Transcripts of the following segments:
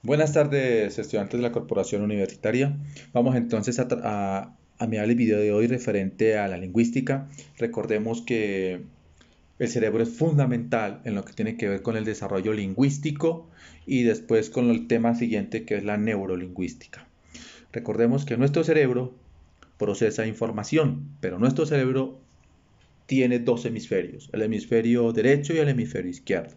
Buenas tardes, estudiantes de la Corporación Universitaria. Vamos entonces a mirar el video de hoy referente a la lingüística. Recordemos que el cerebro es fundamental en lo que tiene que ver con el desarrollo lingüístico y después con el tema siguiente que es la neurolingüística. Recordemos que nuestro cerebro procesa información, pero nuestro cerebro tiene dos hemisferios, el hemisferio derecho y el hemisferio izquierdo.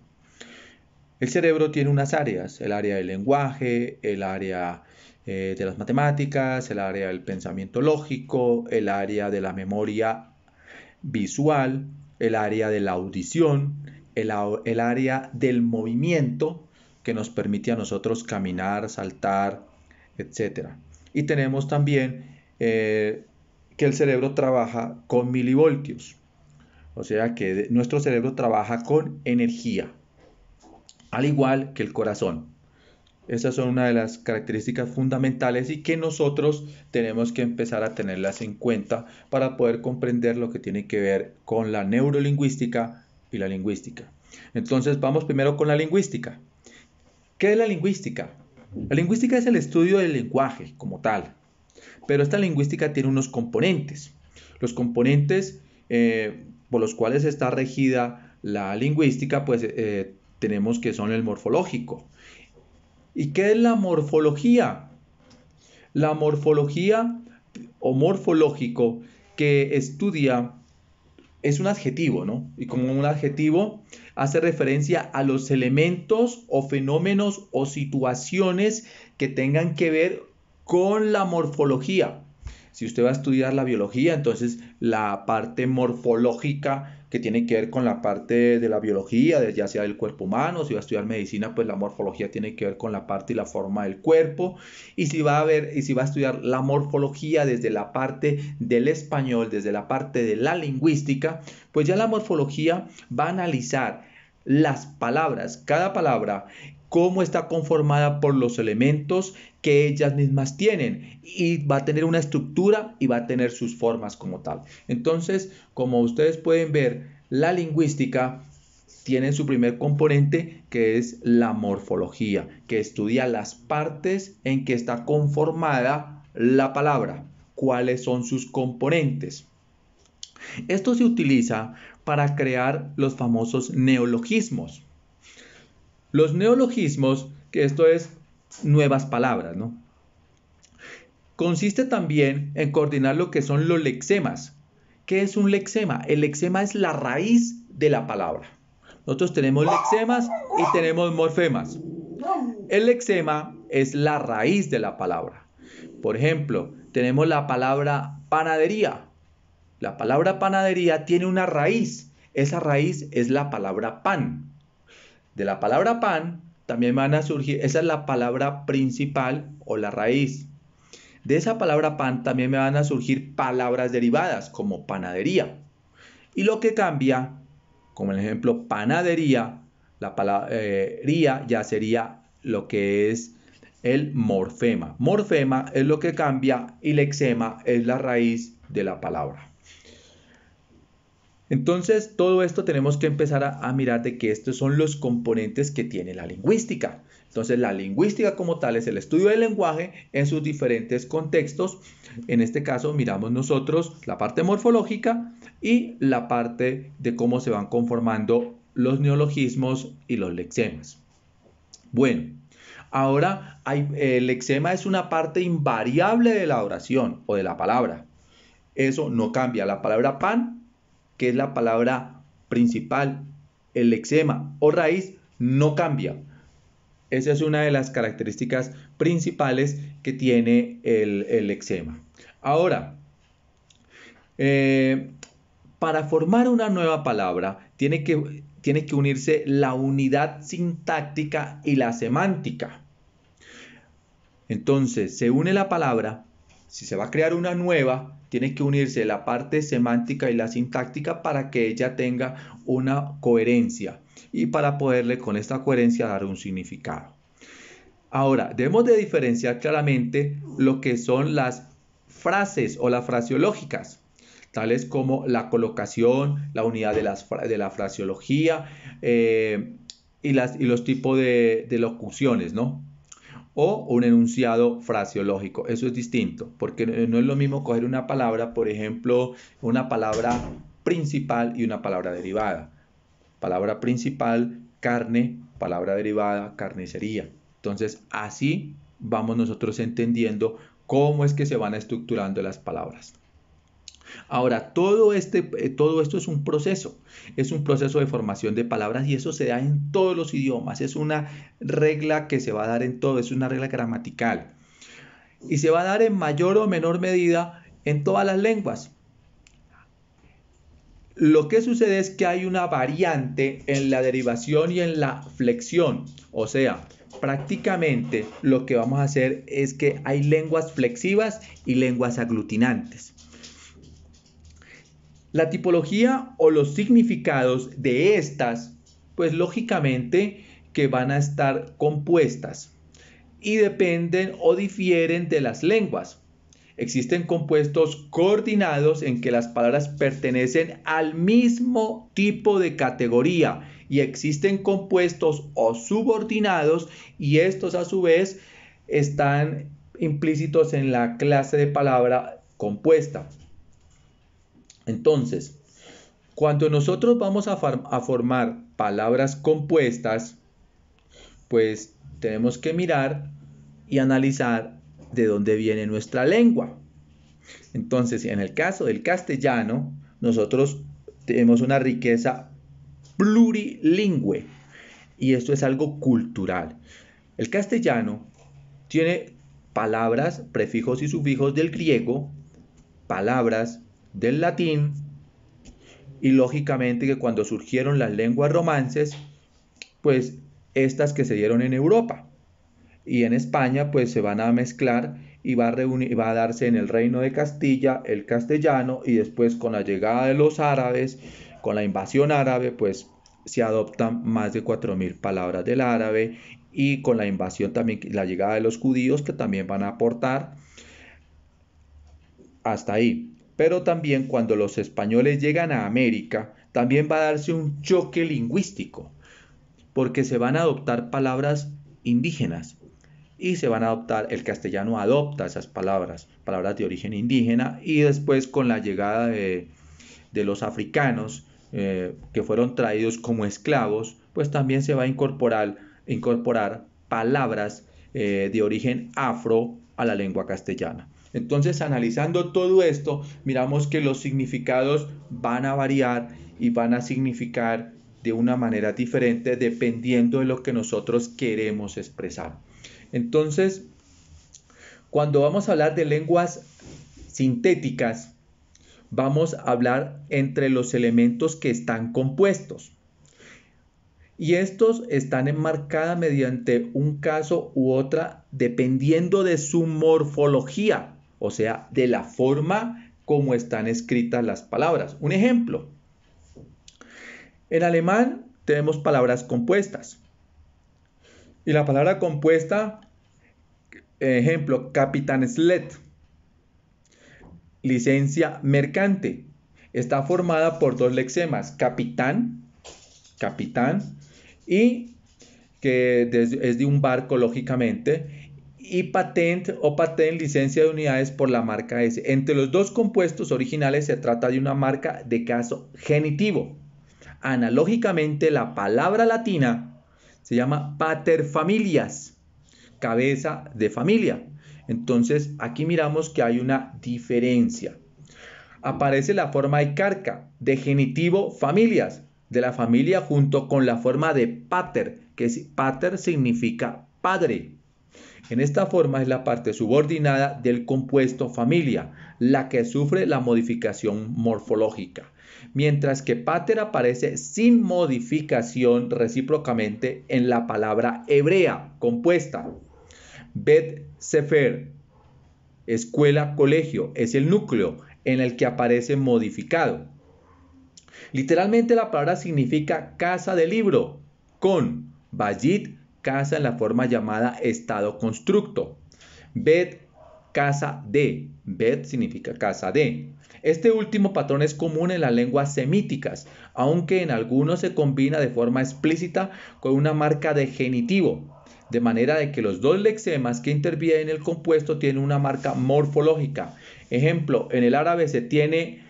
El cerebro tiene unas áreas, el área del lenguaje, el área de las matemáticas, el área del pensamiento lógico, el área de la memoria visual, el área de la audición, el área del movimiento que nos permite a nosotros caminar, saltar, etc. Y tenemos también que el cerebro trabaja con milivoltios, o sea que nuestro cerebro trabaja con energía, al igual que el corazón. Esas son una de las características fundamentales y que nosotros tenemos que empezar a tenerlas en cuenta para poder comprender lo que tiene que ver con la neurolingüística y la lingüística. Entonces vamos primero con la lingüística. ¿Qué es la lingüística? La lingüística es el estudio del lenguaje como tal, pero esta lingüística tiene unos componentes. Los componentes por los cuales está regida la lingüística, pues tenemos que son el morfológico. ¿Y qué es la morfología? La morfología o morfológico que estudia es un adjetivo, ¿no? Y como un adjetivo hace referencia a los elementos o fenómenos o situaciones que tengan que ver con la morfología. Si usted va a estudiar la biología, entonces la parte morfológica que tiene que ver con la parte de la biología, ya sea del cuerpo humano. Si va a estudiar medicina, pues la morfología tiene que ver con la parte y la forma del cuerpo. Y si va a estudiar la morfología desde la parte del español, desde la parte de la lingüística, pues ya la morfología va a analizar las palabras, cada palabra, cómo está conformada por los elementos que ellas mismas tienen, y va a tener una estructura y va a tener sus formas como tal. Entonces, como ustedes pueden ver, la lingüística tiene su primer componente, que es la morfología, que estudia las partes en que está conformada la palabra, cuáles son sus componentes. Esto se utiliza para crear los famosos neologismos. Los neologismos, que esto es nuevas palabras, ¿no? Consiste también en coordinar lo que son los lexemas. ¿Qué es un lexema? El lexema es la raíz de la palabra. Nosotros tenemos lexemas y tenemos morfemas. El lexema es la raíz de la palabra. Por ejemplo, tenemos la palabra panadería. La palabra panadería tiene una raíz. Esa raíz es la palabra pan. De la palabra pan también van a surgir, esa es la palabra principal o la raíz. De esa palabra pan también me van a surgir palabras derivadas como panadería. Y lo que cambia, como el ejemplo panadería, la palabra ya sería lo que es el morfema. Morfema es lo que cambia y lexema es la raíz de la palabra. Entonces, todo esto tenemos que empezar a mirar de que estos son los componentes que tiene la lingüística. Entonces, la lingüística como tal es el estudio del lenguaje en sus diferentes contextos. En este caso, miramos nosotros la parte morfológica y la parte de cómo se van conformando los neologismos y los lexemas. Bueno, ahora el lexema es una parte invariable de la oración o de la palabra. Eso no cambia. La palabra pan, que es la palabra principal, el lexema o raíz, no cambia. Esa es una de las características principales que tiene el lexema. Ahora, para formar una nueva palabra tiene que unirse la unidad sintáctica y la semántica. Entonces, se une la palabra. Si se va a crear una nueva, tiene que unirse la parte semántica y la sintáctica para que ella tenga una coherencia y para poderle con esta coherencia dar un significado. Ahora, debemos de diferenciar claramente lo que son las frases o las fraseológicas, tales como la colocación, la unidad de la fraseología y los tipos de locuciones, ¿no? o un enunciado fraseológico. Eso es distinto, porque no es lo mismo coger una palabra, por ejemplo, una palabra principal y una palabra derivada. Palabra principal, carne; palabra derivada, carnicería. Entonces, así vamos nosotros entendiendo cómo es que se van estructurando las palabras. Ahora, todo esto es un proceso de formación de palabras, y eso se da en todos los idiomas. Es una regla que se va a dar en todo, es una regla gramatical. Y se va a dar en mayor o menor medida en todas las lenguas. Lo que sucede es que hay una variante en la derivación y en la flexión. O sea, prácticamente lo que vamos a hacer es que hay lenguas flexivas y lenguas aglutinantes. La tipología o los significados de estas, pues lógicamente que van a estar compuestas y dependen o difieren de las lenguas. Existen compuestos coordinados en que las palabras pertenecen al mismo tipo de categoría, y existen compuestos o subordinados, y estos a su vez están implícitos en la clase de palabra compuesta. Entonces, cuando nosotros vamos a formar palabras compuestas, pues tenemos que mirar y analizar de dónde viene nuestra lengua. Entonces, en el caso del castellano, nosotros tenemos una riqueza plurilingüe, y esto es algo cultural. El castellano tiene palabras, prefijos y sufijos del griego, palabras del latín, y lógicamente que cuando surgieron las lenguas romances, pues estas que se dieron en Europa y en España, pues se van a mezclar y va a darse en el Reino de Castilla el castellano, y después con la llegada de los árabes, con la invasión árabe, pues se adoptan más de 4000 palabras del árabe, y con la invasión también, la llegada de los judíos, que también van a aportar hasta ahí. Pero también cuando los españoles llegan a América, también va a darse un choque lingüístico, porque se van a adoptar palabras indígenas y se van a adoptar, el castellano adopta esas palabras de origen indígena, y después con la llegada de los africanos que fueron traídos como esclavos, pues también se va a incorporar palabras de origen afro a la lengua castellana. Entonces, analizando todo esto, miramos que los significados van a variar y van a significar de una manera diferente dependiendo de lo que nosotros queremos expresar. Entonces, cuando vamos a hablar de lenguas sintéticas, vamos a hablar entre los elementos que están compuestos. Y estos están enmarcados mediante un caso u otra dependiendo de su morfología, o sea, de la forma como están escritas las palabras. Un ejemplo: en alemán tenemos palabras compuestas. Y la palabra compuesta, ejemplo, Kapitänsled, licencia mercante, está formada por dos lexemas: capitán, y que es de un barco, lógicamente, y patent o patent, licencia de unidades por la marca S. Entre los dos compuestos originales se trata de una marca de caso genitivo. Analógicamente, la palabra latina se llama paterfamilias, cabeza de familia. Entonces, aquí miramos que hay una diferencia. Aparece la forma eicarca de genitivo familias, de la familia, junto con la forma de pater, que pater significa padre. En esta forma es la parte subordinada del compuesto familia, la que sufre la modificación morfológica, mientras que pater aparece sin modificación recíprocamente en la palabra hebrea compuesta. Bet Sefer, escuela, colegio, es el núcleo en el que aparece modificado. Literalmente la palabra significa casa de libro, con Bayit, casa en la forma llamada estado constructo. Bet, casa de. Bet significa casa de. Este último patrón es común en las lenguas semíticas, aunque en algunos se combina de forma explícita con una marca de genitivo. de manera de que los dos lexemas que intervienen en el compuesto tienen una marca morfológica. Ejemplo, en el árabe se tiene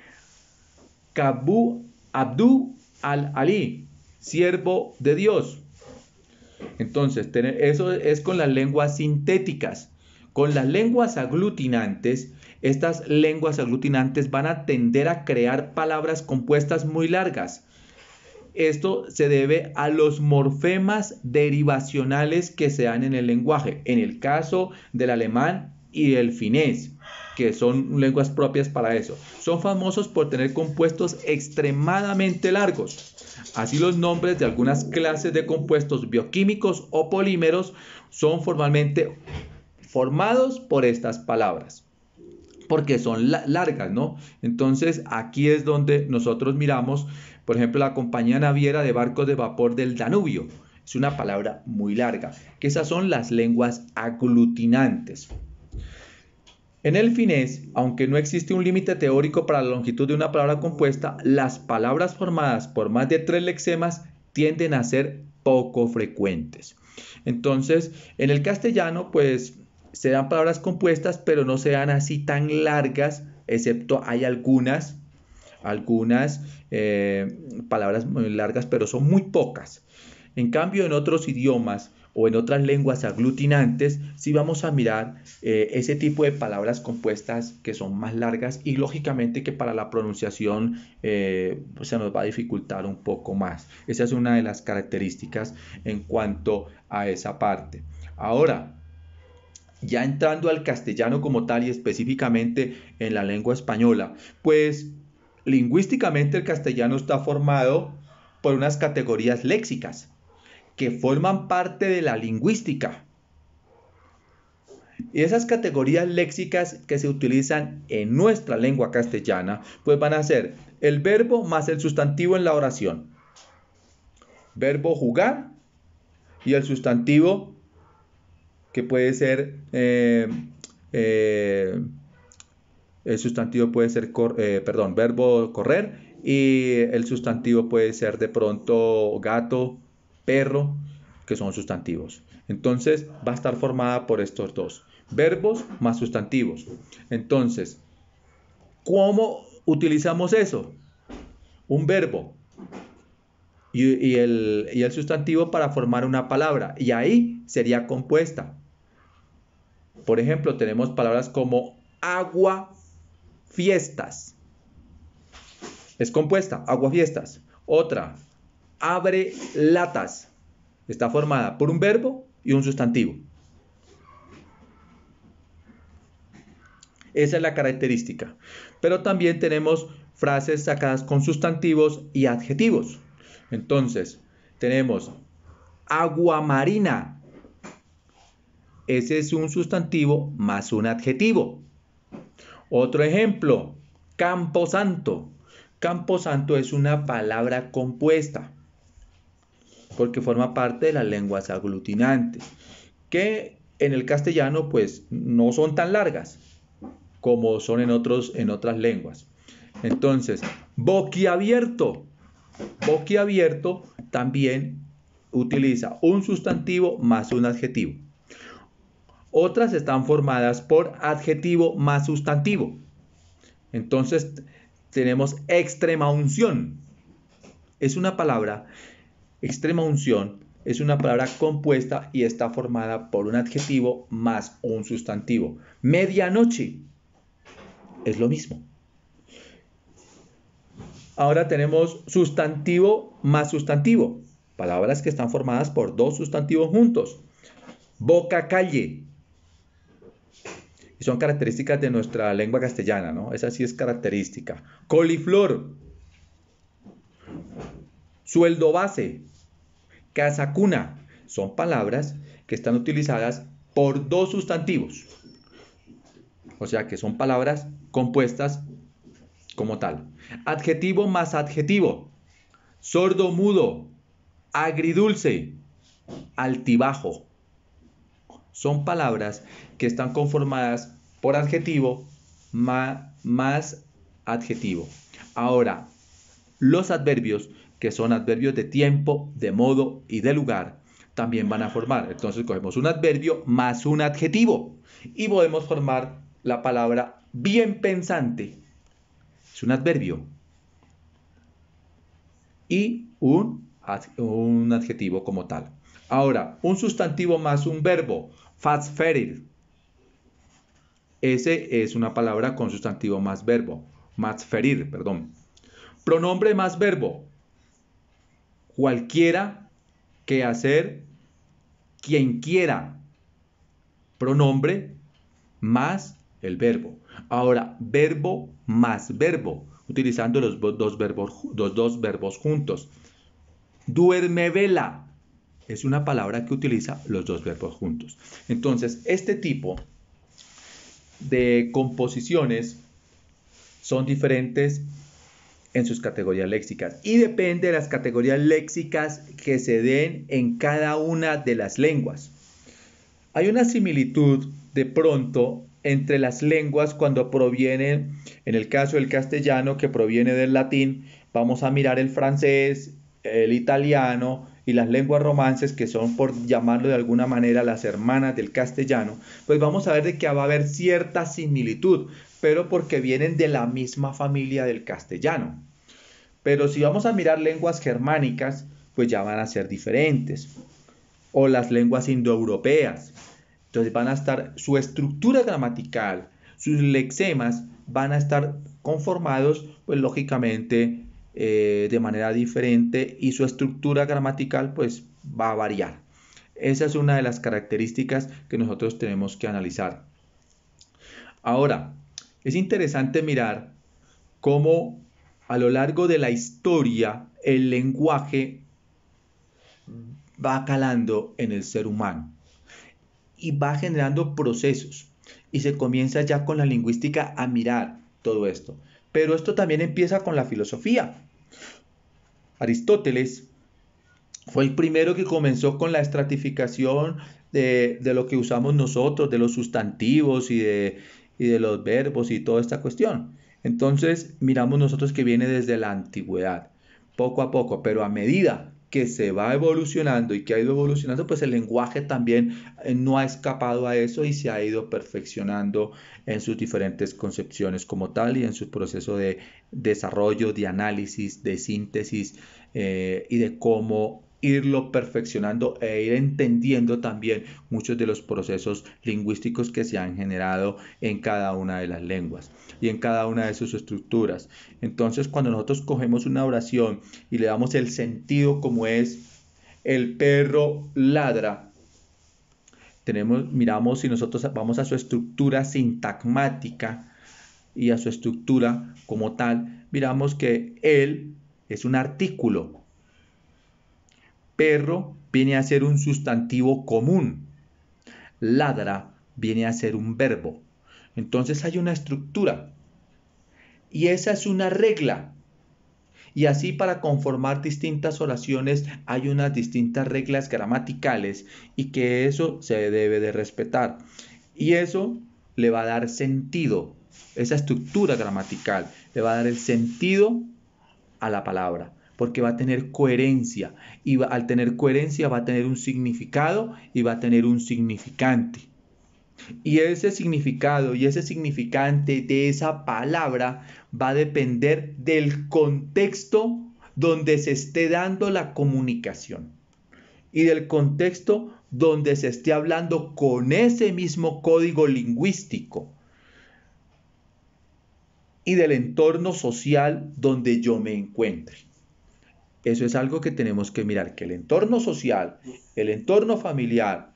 Kabu Abdu al-Ali, siervo de Dios. Entonces, eso es con las lenguas sintéticas. Con las lenguas aglutinantes, estas lenguas aglutinantes van a tender a crear palabras compuestas muy largas. Esto se debe a los morfemas derivacionales que se dan en el lenguaje. En el caso del alemán y el finés, que son lenguas propias para eso. Son famosos por tener compuestos extremadamente largos. Así los nombres de algunas clases de compuestos bioquímicos o polímeros son formalmente formados por estas palabras, porque son largas, ¿no? Entonces aquí es donde nosotros miramos, por ejemplo, la compañía naviera de barcos de vapor del Danubio. Es una palabra muy larga, que esas son las lenguas aglutinantes. En el finés, aunque no existe un límite teórico para la longitud de una palabra compuesta, las palabras formadas por más de 3 lexemas tienden a ser poco frecuentes. Entonces, en el castellano, pues, se dan palabras compuestas, pero no se dan así tan largas, excepto hay algunas palabras muy largas, pero son muy pocas. En cambio, en otros idiomas o en otras lenguas aglutinantes, sí vamos a mirar ese tipo de palabras compuestas que son más largas y lógicamente que para la pronunciación pues se nos va a dificultar un poco más. Esa es una de las características en cuanto a esa parte. Ahora, ya entrando al castellano como tal y específicamente en la lengua española, pues lingüísticamente el castellano está formado por unas categorías léxicas que forman parte de la lingüística. Y esas categorías léxicas que se utilizan en nuestra lengua castellana, pues van a ser el verbo más el sustantivo en la oración. Verbo jugar y el sustantivo que puede ser, el sustantivo puede ser, verbo correr y el sustantivo puede ser de pronto gato, perro, que son sustantivos. Entonces va a estar formada por estos dos, verbos más sustantivos. Entonces, ¿cómo utilizamos eso? Un verbo y el sustantivo para formar una palabra, y ahí sería compuesta. Por ejemplo, tenemos palabras como agua fiestas. Es compuesta, agua fiestas. Otra, abre latas. Está formada por un verbo y un sustantivo. Esa es la característica. Pero también tenemos frases sacadas con sustantivos y adjetivos. Entonces, tenemos agua marina. Ese es un sustantivo más un adjetivo. Otro ejemplo, camposanto. Camposanto es una palabra compuesta porque forma parte de las lenguas aglutinantes, que en el castellano pues no son tan largas como son en otras lenguas. Entonces, boquiabierto. Boquiabierto también utiliza un sustantivo más un adjetivo. Otras están formadas por adjetivo más sustantivo. Entonces tenemos extrema unción. Es una palabra, extrema unción, es una palabra compuesta y está formada por un adjetivo más un sustantivo. Medianoche es lo mismo. Ahora tenemos sustantivo más sustantivo. Palabras que están formadas por dos sustantivos juntos. Boca calle. Y son características de nuestra lengua castellana, ¿no? Esa sí es característica. Coliflor. Sueldo base. Casa cuna. Son palabras que están utilizadas por dos sustantivos. O sea que son palabras compuestas como tal. Adjetivo más adjetivo. Sordo mudo. Agridulce. Altibajo. Son palabras que están conformadas por adjetivo más adjetivo. Ahora, los adverbios, que son adverbios de tiempo, de modo y de lugar, también van a formar. Entonces cogemos un adverbio más un adjetivo y podemos formar la palabra bien pensante. Es un adverbio y un adjetivo como tal. Ahora, un sustantivo más un verbo, fatsferir. Ese es una palabra con sustantivo más verbo, matsferir, perdón. Pronombre más verbo, cualquiera que hacer, quien quiera. Pronombre más el verbo. Ahora, verbo más verbo, utilizando los dos verbos juntos. Duerme vela es una palabra que utiliza los dos verbos juntos. Entonces, este tipo de composiciones son diferentes en sus categorías léxicas y depende de las categorías léxicas que se den en cada una de las lenguas. Hay una similitud de pronto entre las lenguas cuando provienen, en el caso del castellano que proviene del latín, vamos a mirar el francés, el italiano y las lenguas romances que son, por llamarlo de alguna manera, las hermanas del castellano, pues vamos a ver de que va a haber cierta similitud, pero porque vienen de la misma familia del castellano. Pero si vamos a mirar lenguas germánicas, pues ya van a ser diferentes. O las lenguas indoeuropeas. Entonces van a estar, su estructura gramatical, sus lexemas van a estar conformados, pues lógicamente, de manera diferente y su estructura gramatical pues va a variar. Esa es una de las características que nosotros tenemos que analizar. Ahora, es interesante mirar cómo a lo largo de la historia el lenguaje va calando en el ser humano y va generando procesos y se comienza ya con la lingüística a mirar todo esto. Pero esto también empieza con la filosofía. Aristóteles fue el primero que comenzó con la estratificación de lo que usamos nosotros, de los sustantivos y de los verbos y toda esta cuestión. Entonces miramos nosotros que viene desde la antigüedad, poco a poco, pero a medida que se va evolucionando y que ha ido evolucionando, pues el lenguaje también no ha escapado a eso y se ha ido perfeccionando en sus diferentes concepciones como tal y en su proceso de desarrollo, de análisis, de síntesis y de cómo irlo perfeccionando e ir entendiendo también muchos de los procesos lingüísticos que se han generado en cada una de las lenguas y en cada una de sus estructuras. Entonces, cuando nosotros cogemos una oración y le damos el sentido como es el perro ladra, miramos si nosotros vamos a su estructura sintagmática y a su estructura como tal, miramos que él es un artículo. Perro viene a ser un sustantivo común. Ladra viene a ser un verbo. Entonces hay una estructura. Y esa es una regla. Y así para conformar distintas oraciones hay unas distintas reglas gramaticales y que eso se debe de respetar. Y eso le va a dar sentido. Esa estructura gramatical le va a dar el sentido a la palabra, porque va a tener coherencia y al tener coherencia va a tener un significado y va a tener un significante. Y ese significado y ese significante de esa palabra va a depender del contexto donde se esté dando la comunicación y del contexto donde se esté hablando con ese mismo código lingüístico y del entorno social donde yo me encuentre. Eso es algo que tenemos que mirar, que el entorno social, el entorno familiar,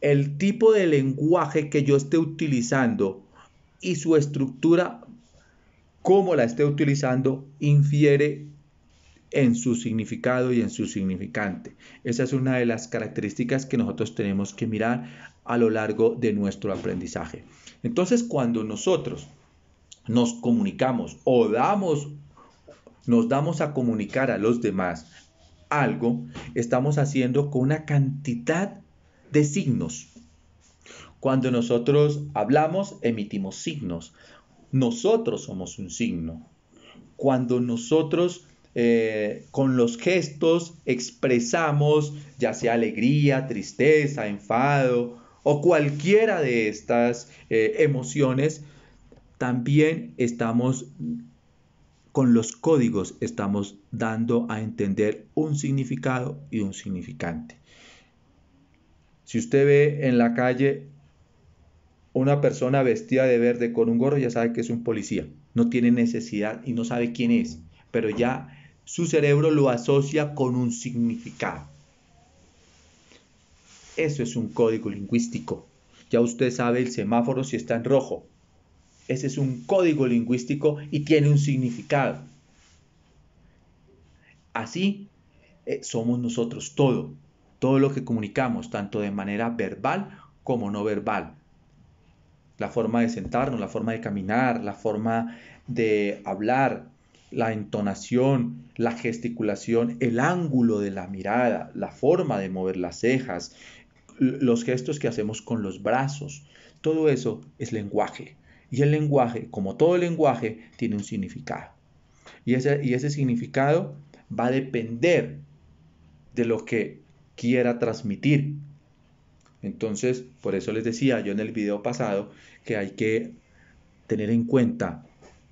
el tipo de lenguaje que yo esté utilizando y su estructura, cómo la esté utilizando, infiere en su significado y en su significante. Esa es una de las características que nosotros tenemos que mirar a lo largo de nuestro aprendizaje. Entonces, cuando nosotros nos comunicamos o nos damos a comunicar a los demás algo, estamos haciendo con una cantidad de signos. Cuando nosotros hablamos, emitimos signos. Nosotros somos un signo. Cuando nosotros con los gestos expresamos ya sea alegría, tristeza, enfado o cualquiera de estas emociones. También estamos con los códigos, estamos dando a entender un significado y un significante. Si usted ve en la calle una persona vestida de verde con un gorro, ya sabe que es un policía. No tiene necesidad y no sabe quién es, pero ya su cerebro lo asocia con un significado. Eso es un código lingüístico. Ya usted sabe el semáforo si está en rojo. Ese es un código lingüístico y tiene un significado. Así somos nosotros todo lo que comunicamos, tanto de manera verbal como no verbal. La forma de sentarnos, la forma de caminar, la forma de hablar, la entonación, la gesticulación, el ángulo de la mirada, la forma de mover las cejas, los gestos que hacemos con los brazos. Todo eso es lenguaje. Y el lenguaje, como todo lenguaje, tiene un significado. Y ese significado va a depender de lo que quiera transmitir. Entonces, por eso les decía yo en el video pasado que hay que tener en cuenta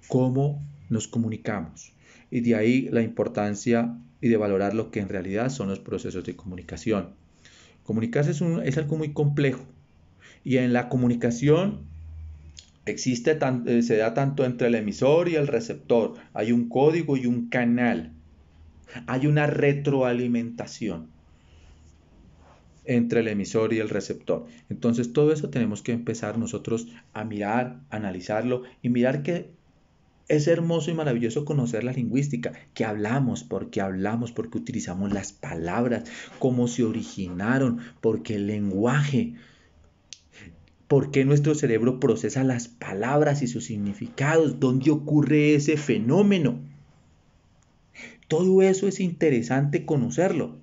cómo nos comunicamos. Y de ahí la importancia y de valorar lo que en realidad son los procesos de comunicación. Comunicarse es algo muy complejo. Y en la comunicación se da tanto entre el emisor y el receptor. Hay un código y un canal. Hay una retroalimentación entre el emisor y el receptor. Entonces todo eso tenemos que empezar nosotros a mirar, analizarlo y mirar que es hermoso y maravilloso conocer la lingüística, que hablamos, porque utilizamos las palabras, cómo se originaron, porque el lenguaje, por qué nuestro cerebro procesa las palabras y sus significados, dónde ocurre ese fenómeno. Todo eso es interesante conocerlo.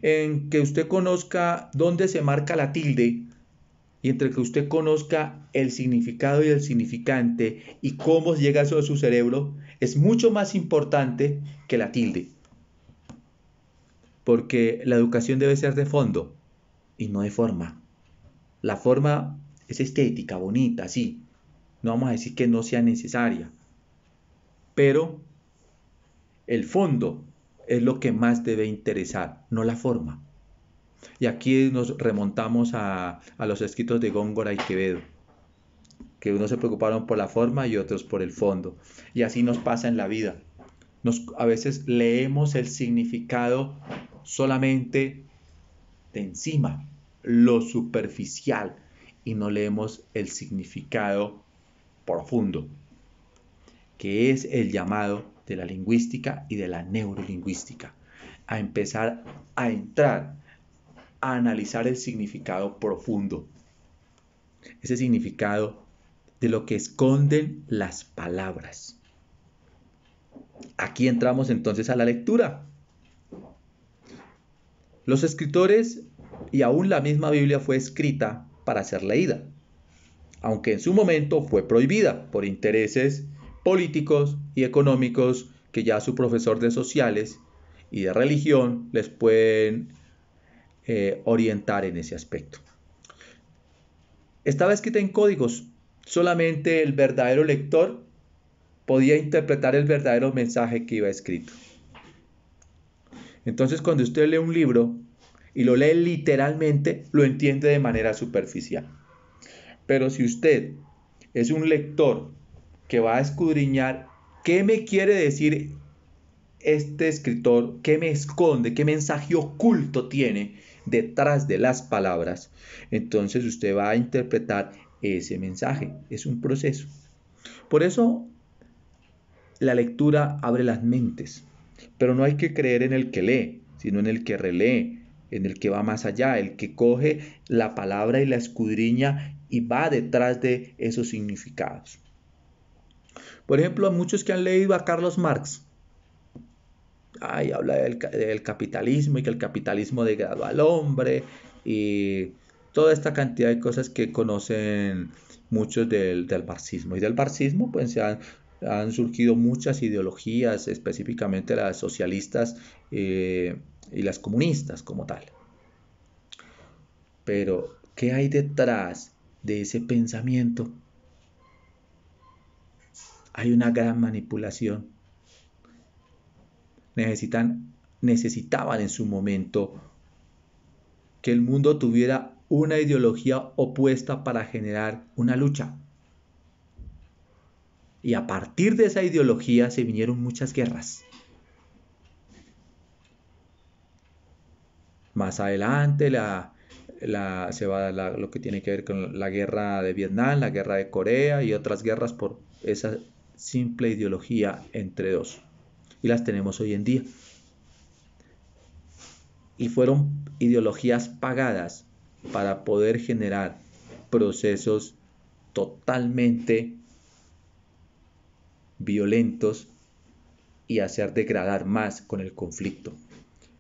En que usted conozca dónde se marca la tilde y entre que usted conozca el significado y el significante y cómo llega eso a su cerebro, es mucho más importante que la tilde. Porque la educación debe ser de fondo y no de forma. La forma es estética, bonita, sí. No vamos a decir que no sea necesaria. Pero el fondo es lo que más debe interesar, no la forma. Y aquí nos remontamos a los escritos de Góngora y Quevedo, que unos se preocuparon por la forma y otros por el fondo. Y así nos pasa en la vida. A veces leemos el significado solamente de encima, lo superficial, y no leemos el significado profundo, que es el llamado de la lingüística y de la neurolingüística, a empezar a entrar a analizar el significado profundo, ese significado de lo que esconden las palabras. Aquí entramos entonces a la lectura. Los escritores y aún la misma Biblia fue escrita para ser leída, aunque en su momento fue prohibida por intereses políticos y económicos que ya su profesor de sociales y de religión les pueden orientar en ese aspecto. Estaba escrita en códigos, solamente el verdadero lector podía interpretar el verdadero mensaje que iba escrito. Entonces, cuando usted lee un libro y lo lee literalmente, lo entiende de manera superficial. Pero si usted es un lector que va a escudriñar qué me quiere decir este escritor, qué me esconde, qué mensaje oculto tiene detrás de las palabras, entonces usted va a interpretar ese mensaje. Es un proceso. Por eso la lectura abre las mentes, pero no hay que creer en el que lee, sino en el que relee, en el que va más allá, el que coge la palabra y la escudriña y va detrás de esos significados. Por ejemplo, a muchos que han leído a Carlos Marx, habla del capitalismo y que el capitalismo degrada al hombre y toda esta cantidad de cosas que conocen muchos del marxismo. Y del marxismo pues se han han surgido muchas ideologías, específicamente las socialistas y las comunistas como tal. Pero, ¿qué hay detrás de ese pensamiento? Hay una gran manipulación. Necesitaban en su momento que el mundo tuviera una ideología opuesta para generar una lucha. Y a partir de esa ideología se vinieron muchas guerras. Más adelante se va a dar lo que tiene que ver con la guerra de Vietnam, la guerra de Corea y otras guerras por esa simple ideología entre dos. Y las tenemos hoy en día. Y fueron ideologías pagadas para poder generar procesos totalmente violentos y hacer degradar más con el conflicto.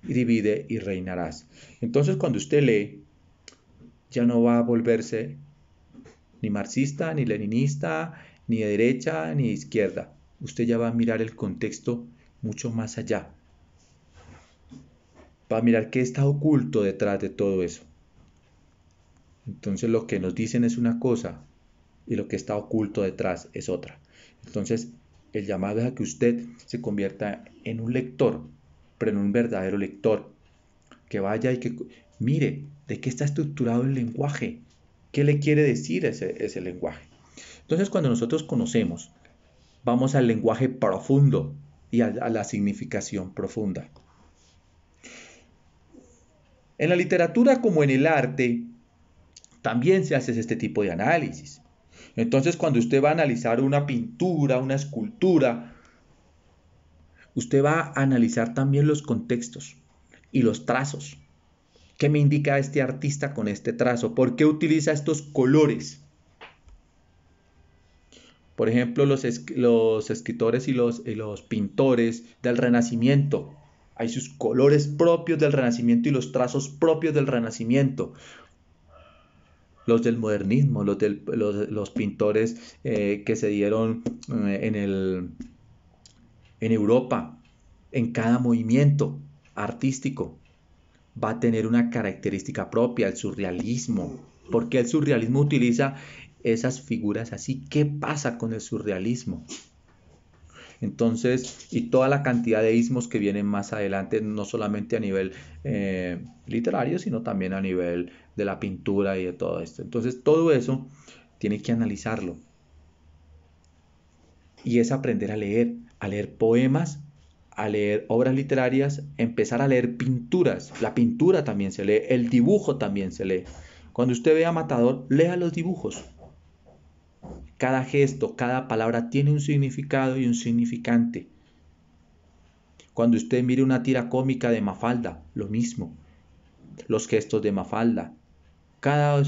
Y divide y reinarás. Entonces, cuando usted lee, ya no va a volverse ni marxista, ni leninista, ni de derecha, ni de izquierda. Usted ya va a mirar el contexto mucho más allá. Va a mirar qué está oculto detrás de todo eso. Entonces, lo que nos dicen es una cosa y lo que está oculto detrás es otra. Entonces, el llamado es a que usted se convierta en un lector, pero en un verdadero lector, que vaya y que mire de qué está estructurado el lenguaje, qué le quiere decir ese lenguaje. Entonces, cuando nosotros conocemos, vamos al lenguaje profundo y a la significación profunda. En la literatura como en el arte, también se hace este tipo de análisis. Entonces, cuando usted va a analizar una pintura, una escultura, usted va a analizar también los contextos y los trazos. ¿Qué me indica este artista con este trazo? ¿Por qué utiliza estos colores? Por ejemplo, los escritores y los pintores del Renacimiento. Hay sus colores propios del Renacimiento y los trazos propios del Renacimiento. Los del modernismo, los pintores que se dieron en Europa, en cada movimiento artístico va a tener una característica propia, el surrealismo. ¿Por qué el surrealismo utiliza esas figuras así? ¿Qué pasa con el surrealismo? Entonces, y toda la cantidad de ismos que vienen más adelante, no solamente a nivel literario, sino también a nivel de la pintura y de todo esto. Entonces, todo eso tiene que analizarlo. Y es aprender a leer poemas, a leer obras literarias, empezar a leer pinturas. La pintura también se lee, el dibujo también se lee. Cuando usted vea Matador, lea los dibujos. Cada gesto, cada palabra tiene un significado y un significante. Cuando usted mire una tira cómica de Mafalda, lo mismo. Los gestos de Mafalda. Cada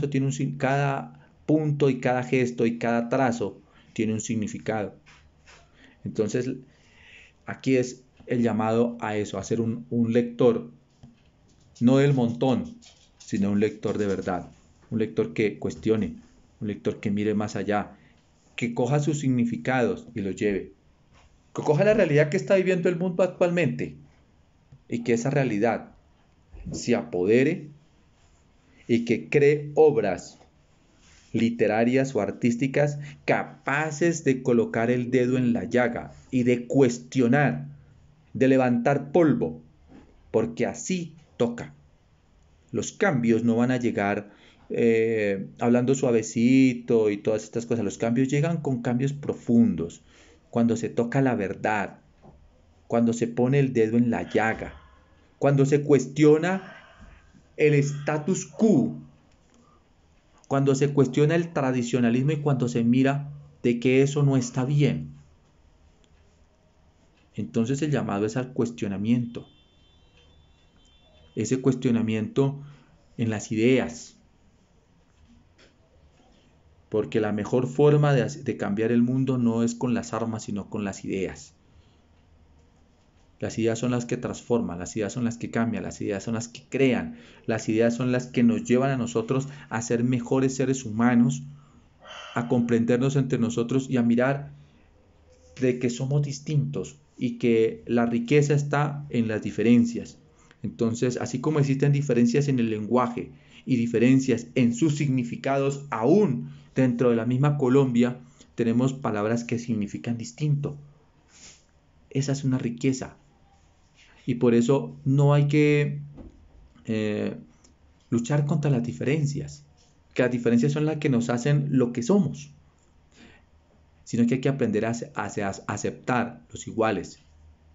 punto y cada gesto y cada trazo tiene un significado. Entonces, aquí es el llamado a eso, a ser un lector, no del montón, sino un lector de verdad. Un lector que cuestione, un lector que mire más allá, que coja sus significados y los lleve. Que coja la realidad que está viviendo el mundo actualmente y que esa realidad se apodere y que cree obras literarias o artísticas capaces de colocar el dedo en la llaga y de cuestionar, de levantar polvo, porque así toca. Los cambios no van a llegar hablando suavecito y todas estas cosas. Los cambios llegan con cambios profundos, cuando se toca la verdad, cuando se pone el dedo en la llaga, cuando se cuestiona el status quo, cuando se cuestiona el tradicionalismo y cuando se mira de que eso no está bien. Entonces el llamado es al cuestionamiento. Ese cuestionamiento en las ideas. Porque la mejor forma de cambiar el mundo no es con las armas, sino con las ideas. Las ideas son las que transforman, las ideas son las que cambian, las ideas son las que crean, las ideas son las que nos llevan a nosotros a ser mejores seres humanos, a comprendernos entre nosotros y a mirar de que somos distintos y que la riqueza está en las diferencias. Entonces, así como existen diferencias en el lenguaje y diferencias en sus significados, aún dentro de la misma Colombia, tenemos palabras que significan distinto. Esa es una riqueza. Y por eso no hay que luchar contra las diferencias, que las diferencias son las que nos hacen lo que somos, sino que hay que aprender a aceptar los iguales,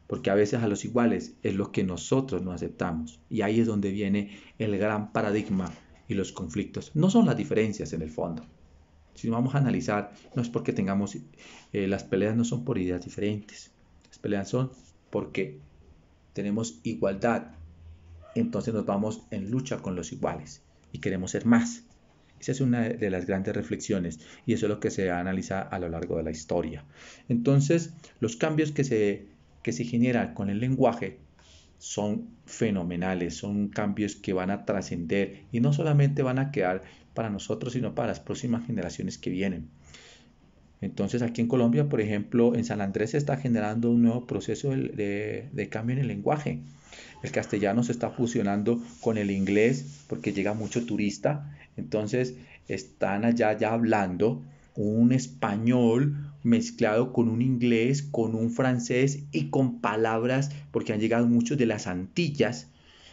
porque a veces a los iguales es lo que nosotros no aceptamos, y ahí es donde viene el gran paradigma y los conflictos. No son las diferencias en el fondo. Si vamos a analizar, no es porque tengamos, las peleas no son por ideas diferentes, las peleas son porque tenemos igualdad, entonces nos vamos en lucha con los iguales y queremos ser más. Esa es una de las grandes reflexiones y eso es lo que se analiza a lo largo de la historia. Entonces, los cambios que se generan con el lenguaje son fenomenales, son cambios que van a trascender y no solamente van a quedar para nosotros, sino para las próximas generaciones que vienen. Entonces, aquí en Colombia, por ejemplo, en San Andrés se está generando un nuevo proceso de cambio en el lenguaje. El castellano se está fusionando con el inglés porque llega mucho turista. Entonces, están allá ya hablando un español mezclado con un inglés, con un francés y con palabras, porque han llegado muchos de las Antillas.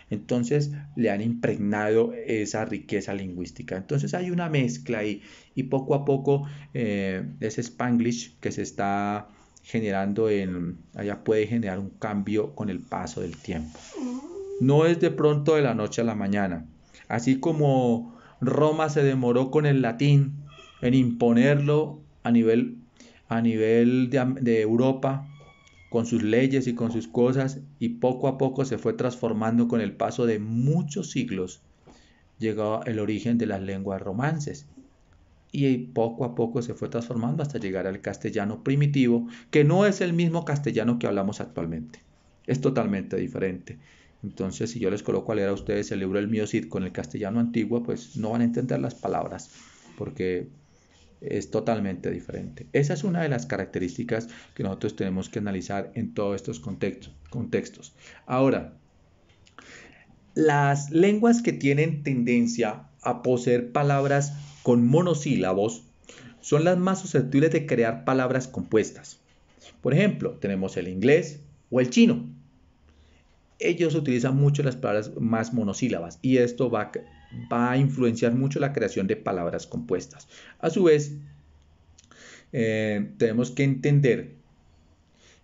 Entonces le han impregnado esa riqueza lingüística. Entonces hay una mezcla ahí y poco a poco ese Spanglish que se está generando allá puede generar un cambio con el paso del tiempo. No es de pronto de la noche a la mañana. Así como Roma se demoró con el latín en imponerlo a nivel de Europa, con sus leyes y con sus cosas, y poco a poco se fue transformando con el paso de muchos siglos. Llegó el origen de las lenguas romances y poco a poco se fue transformando hasta llegar al castellano primitivo, que no es el mismo castellano que hablamos actualmente, es totalmente diferente. Entonces, si yo les coloco a leer a ustedes el libro El Mío Cid con el castellano antiguo, pues no van a entender las palabras, porque es totalmente diferente. Esa es una de las características que nosotros tenemos que analizar en todos estos contextos. Ahora, las lenguas que tienen tendencia a poseer palabras con monosílabos son las más susceptibles de crear palabras compuestas. Por ejemplo, tenemos el inglés o el chino. Ellos utilizan mucho las palabras más monosílabas y esto va a influenciar mucho la creación de palabras compuestas. A su vez, tenemos que entender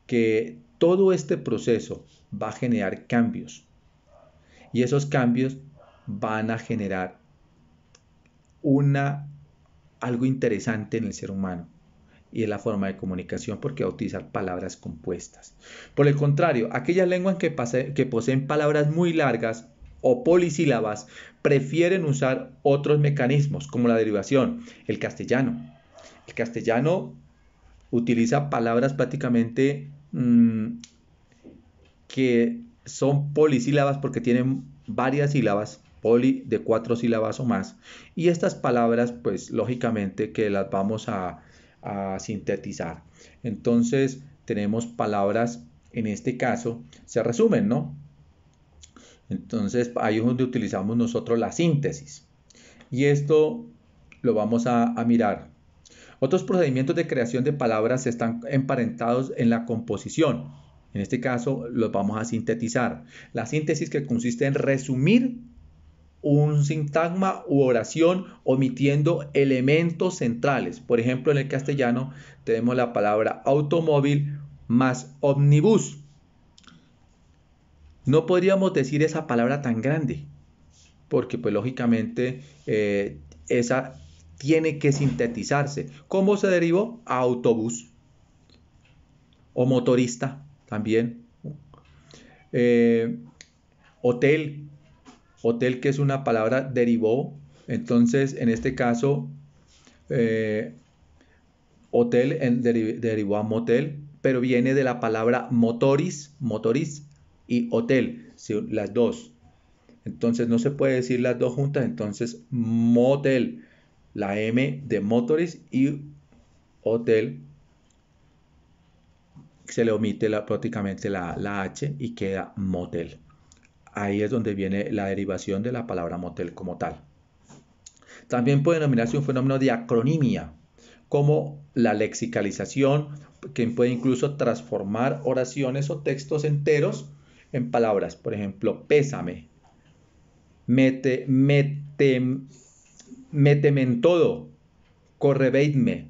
que todo este proceso va a generar cambios y esos cambios van a generar algo interesante en el ser humano y en la forma de comunicación porque va a utilizar palabras compuestas. Por el contrario, aquellas lenguas que poseen palabras muy largas o polisílabas prefieren usar otros mecanismos como la derivación. El castellano utiliza palabras prácticamente que son polisílabas porque tienen varias sílabas, poli de 4 sílabas o más, y estas palabras pues lógicamente que las vamos a sintetizar. Entonces tenemos palabras, en este caso se resumen, ¿no? Entonces ahí es donde utilizamos nosotros la síntesis y esto lo vamos a mirar. Otros procedimientos de creación de palabras están emparentados en la composición. En este caso los vamos a sintetizar. La síntesis que consiste en resumir un sintagma u oración omitiendo elementos centrales. Por ejemplo, en el castellano tenemos la palabra automóvil más ómnibus. No podríamos decir esa palabra tan grande porque pues lógicamente esa tiene que sintetizarse. ¿Cómo se derivó? Autobús o motorista también. Hotel. Hotel, que es una palabra, derivó. Entonces, en este caso, hotel derivó a motel, pero viene de la palabra motoris y hotel, las dos. Entonces, no se puede decir las dos juntas. Entonces, motel, la M de motoris y hotel. se le omite prácticamente la H y queda motel. Ahí es donde viene la derivación de la palabra motel como tal. También puede denominarse un fenómeno de acronimia, como la lexicalización, que puede incluso transformar oraciones o textos enteros en palabras. Por ejemplo, pésame, méteme en todo, correveidme.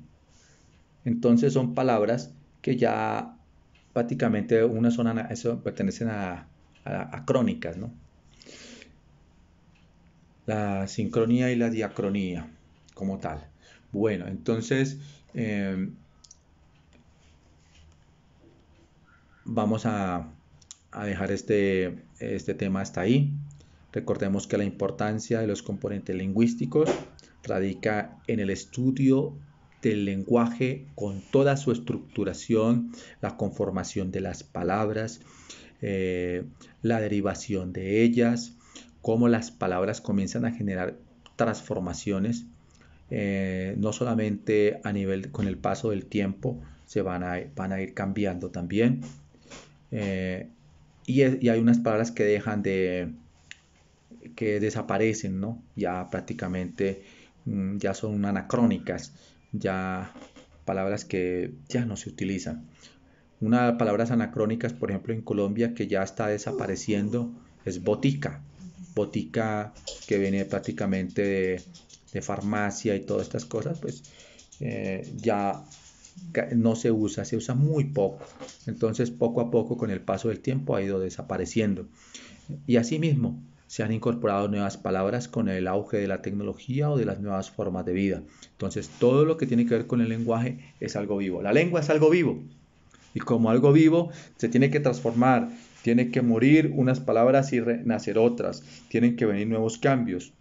Entonces son palabras que ya prácticamente unas son eso pertenecen a crónicas, ¿no? La sincronía y la diacronía como tal. Bueno, entonces vamos a dejar este tema hasta ahí. Recordemos que la importancia de los componentes lingüísticos radica en el estudio del lenguaje con toda su estructuración, la conformación de las palabras, la derivación de ellas, cómo las palabras comienzan a generar transformaciones, no solamente a nivel con el paso del tiempo, van a ir cambiando también. Y hay unas palabras que que desaparecen, ¿no? Ya prácticamente ya son anacrónicas, ya palabras que ya no se utilizan. Una de las palabras anacrónicas, por ejemplo, en Colombia que ya está desapareciendo es botica. Botica, que viene prácticamente de farmacia y todas estas cosas, pues ya no se usa muy poco. Entonces, poco a poco, con el paso del tiempo, ha ido desapareciendo. Y asimismo, se han incorporado nuevas palabras con el auge de la tecnología o de las nuevas formas de vida. Entonces, todo lo que tiene que ver con el lenguaje es algo vivo. La lengua es algo vivo. Y como algo vivo, se tiene que transformar, tiene que morir unas palabras y nacer otras, tienen que venir nuevos cambios,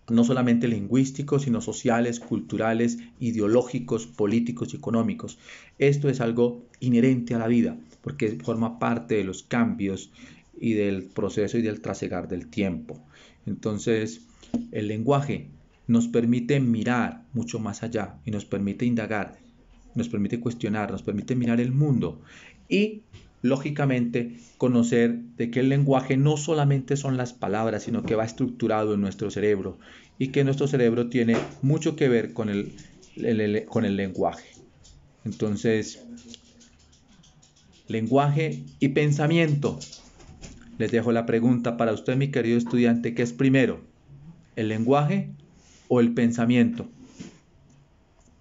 no solamente lingüísticos, sino sociales, culturales, ideológicos, políticos y económicos. Esto es algo inherente a la vida, porque forma parte de los cambios y del proceso y del trasegar del tiempo. Entonces, el lenguaje nos permite mirar mucho más allá y nos permite indagar, nos permite cuestionar, nos permite mirar el mundo y, lógicamente, conocer de que el lenguaje no solamente son las palabras, sino que va estructurado en nuestro cerebro y que nuestro cerebro tiene mucho que ver con el lenguaje. Entonces, lenguaje y pensamiento. Les dejo la pregunta para usted, mi querido estudiante, ¿qué es primero? ¿El lenguaje o el pensamiento?